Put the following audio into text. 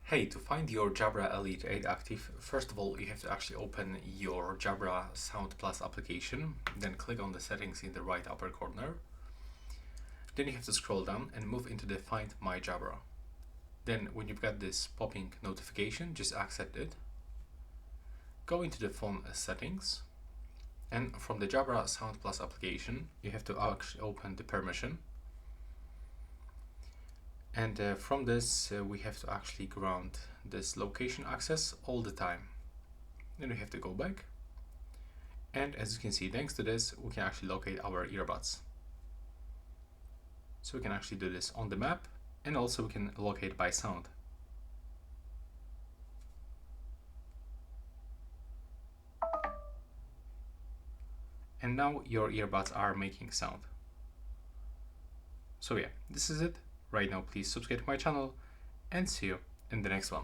Hey, to find your Jabra Elite 8 active, first of all, you have to actually open your Jabra Sound Plus application, then click on the settings in the right upper corner. Then you have to scroll down and move into the Find My Jabra. Then when you've got this popping notification, just accept it. Go into the phone settings, and from the Jabra Sound Plus application, you have to actually open the permission. And from this, we have to actually grant this location access all the time. Then we have to go back. And as you can see, thanks to this, we can actually locate our earbuds. So we can actually do this on the map, and also we can locate by sound. And now your earbuds are making sound. So yeah, this is it. Right now, please subscribe to my channel and see you in the next one.